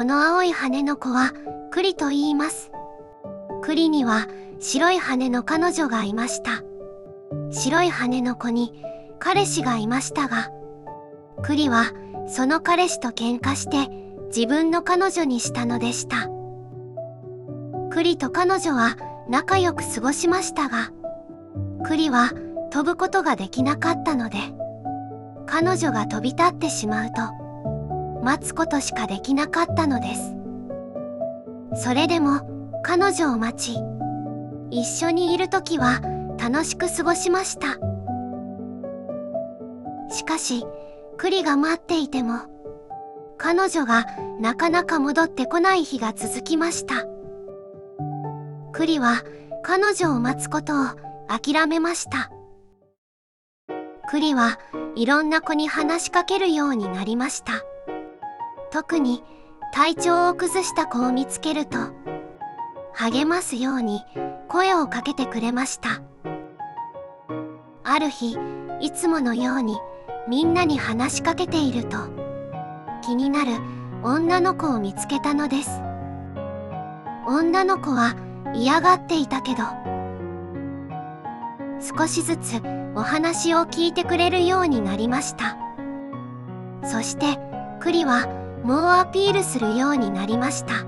の青い羽の子は栗と言います。栗には白い羽の彼女がいました。白い羽の子に彼氏がいましたが、栗はその彼氏と喧嘩して自分の彼女にしたのでした。栗と彼女は仲良く過ごしましたが、栗は飛ぶことができなかったので、彼女が飛び立ってしまうと待つことしかできなかったのです。それでも彼女を待ち、一緒にいるときは楽しく過ごしました。しかし、栗が待っていても、彼女がなかなか戻ってこない日が続きました。栗は彼女を待つことを諦めました。栗はいろんな子に話しかけるようになりました。特に体調を崩した子を見つけると、励ますように声をかけてくれました。ある日、いつものようにみんなに話しかけていると、気になる女の子を見つけたのです。女の子は嫌がっていたけど、少しずつお話を聞いてくれるようになりました。そして栗はもうアピールするようになりました。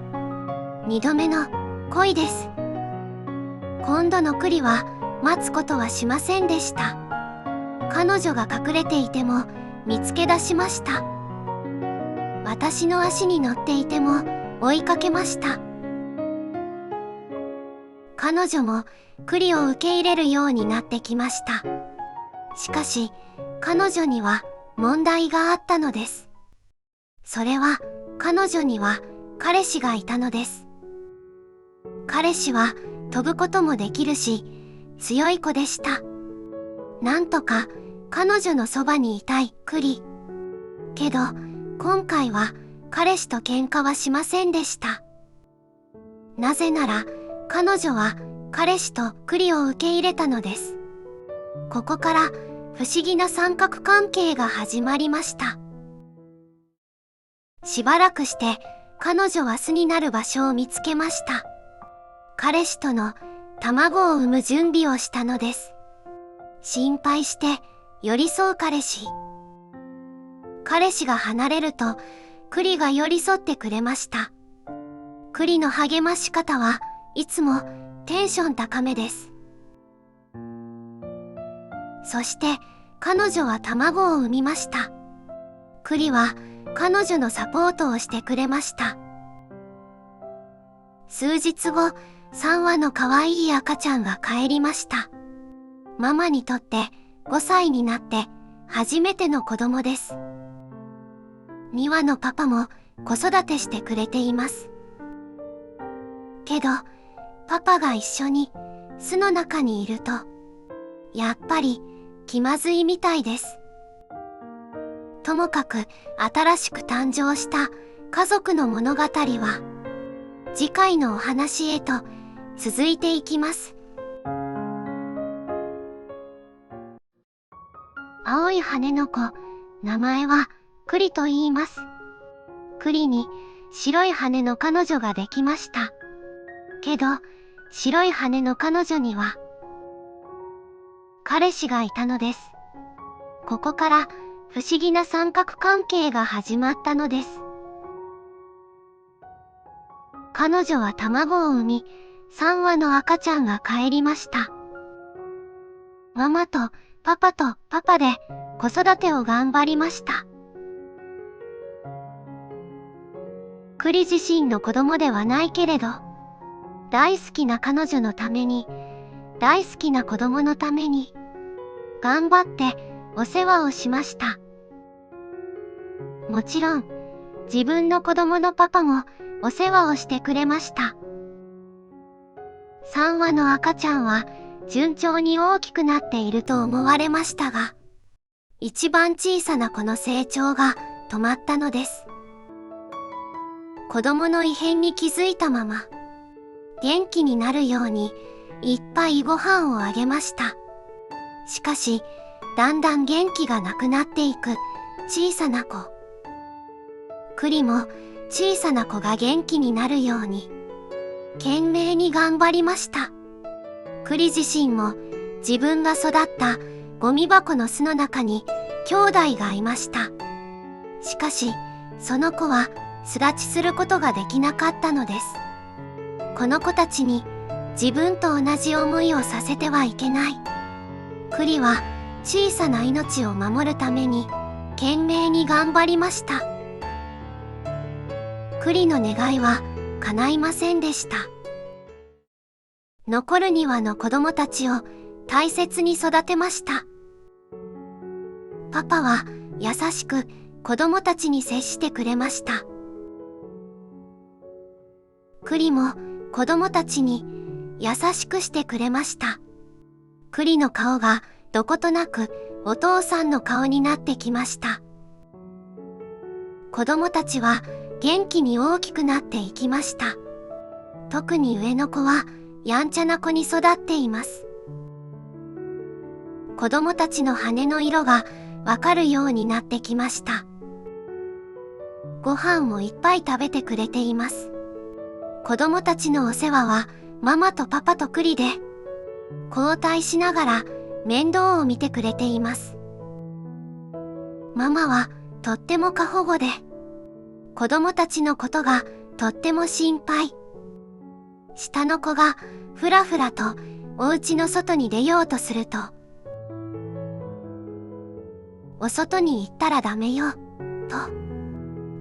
2度目の恋です。今度の栗は待つことはしませんでした。彼女が隠れていても見つけ出しました。私の足に乗っていても追いかけました。彼女も栗を受け入れるようになってきました。しかし、彼女には問題があったのです。それは、彼女には彼氏がいたのです。彼氏は飛ぶこともできるし、強い子でした。なんとか彼女のそばにいたい栗。けど、今回は彼氏と喧嘩はしませんでした。なぜなら、彼女は彼氏と栗を受け入れたのです。ここから不思議な三角関係が始まりました。しばらくして彼女は巣になる場所を見つけました。彼氏との卵を産む準備をしたのです。心配して寄り添う彼氏。彼氏が離れると栗が寄り添ってくれました。栗の励まし方はいつもテンション高めです。そして彼女は卵を産みました。栗は彼女のサポートをしてくれました。数日後、3羽の可愛い赤ちゃんが帰りました。ママにとって5歳になって初めての子供です。2羽のパパも子育てしてくれています。けど、パパが一緒に巣の中にいると、やっぱり気まずいみたいです。ともかく新しく誕生した家族の物語は次回のお話へと続いていきます。青い羽の子、名前は栗と言います。栗に白い羽の彼女ができました。けど、白い羽の彼女には彼氏がいたのです。ここから不思議な三角関係が始まったのです。彼女は卵を産み、3羽の赤ちゃんが帰りました。ママとパパで子育てを頑張りました。栗自身の子供ではないけれど、大好きな彼女のために、大好きな子供のために、頑張ってお世話をしました。もちろん、自分の子供のパパもお世話をしてくれました。3羽の赤ちゃんは順調に大きくなっていると思われましたが、一番小さな子の成長が止まったのです。子供の異変に気づいたまま、元気になるようにいっぱいご飯をあげました。しかし、だんだん元気がなくなっていく小さな子。栗も小さな子が元気になるように懸命に頑張りました。栗自身も自分が育ったゴミ箱の巣の中に兄弟がいました。しかしその子は巣立ちすることができなかったのです。この子たちに自分と同じ思いをさせてはいけない。栗は小さな命を守るために懸命に頑張りました。栗の願いは叶いませんでした。残る2羽の子供たちを大切に育てました。パパは優しく子供たちに接してくれました。栗も子供たちに優しくしてくれました。栗の顔がどことなくお父さんの顔になってきました。子供たちは元気に大きくなっていきました。特に上の子はやんちゃな子に育っています。子供たちの羽の色がわかるようになってきました。ご飯もいっぱい食べてくれています。子供たちのお世話はママとパパと栗で交代しながら面倒を見てくれています。ママはとっても過保護で子供たちのことがとっても心配。下の子がふらふらとお家の外に出ようとすると、お外に行ったらダメよ、と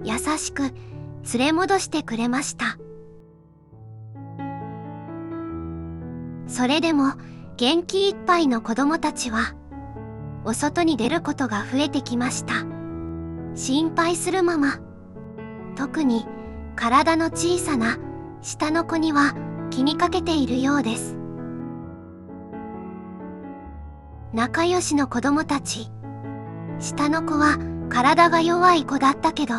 優しく連れ戻してくれました。それでも元気いっぱいの子供たちはお外に出ることが増えてきました。心配するママ、特に体の小さな下の子には気にかけているようです。仲良しの子供たち、下の子は体が弱い子だったけど、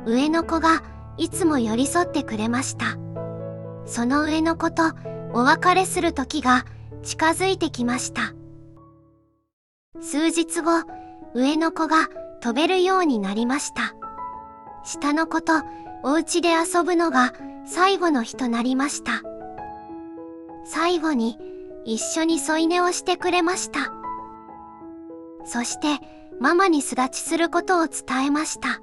上の子がいつも寄り添ってくれました。その上の子とお別れする時が近づいてきました。数日後、上の子が飛べるようになりました。下の子とお家で遊ぶのが最後の日となりました。最後に一緒に添い寝をしてくれました。そしてママに巣立ちすることを伝えました。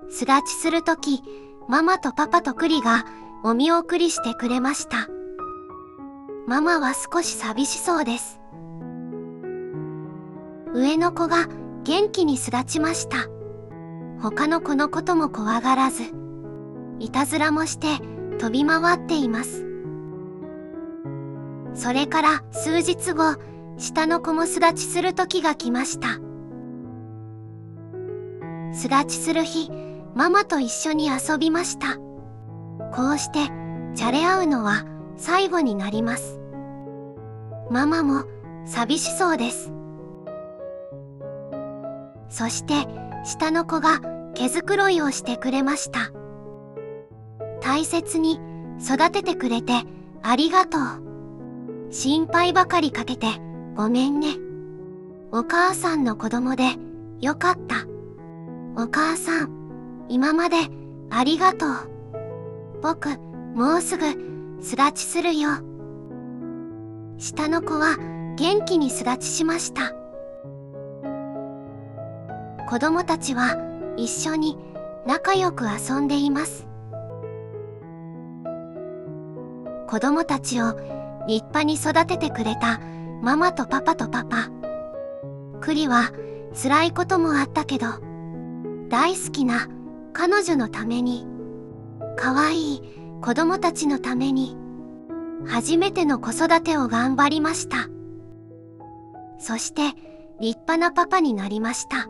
巣立ちするとき、ママとパパと栗がお見送りしてくれました。ママは少し寂しそうです。上の子が元気に巣立ちました。他の子のことも怖がらず、いたずらもして飛び回っています。それから数日後、下の子も巣立ちする時が来ました。巣立ちする日、ママと一緒に遊びました。こうしてじゃれ合うのは最後になります。ママも寂しそうです。そして下の子が毛づくろいをしてくれました。大切に育ててくれてありがとう。心配ばかりかけてごめんね。お母さんの子供でよかった。お母さん、今までありがとう。僕、もうすぐ巣立ちするよ。下の子は元気に巣立ちしました。子供たちは一緒に仲良く遊んでいます。子供たちを立派に育ててくれたママとパパとパパ。栗は辛いこともあったけど、大好きな彼女のために、可愛い子供たちのために、初めての子育てを頑張りました。そして立派なパパになりました。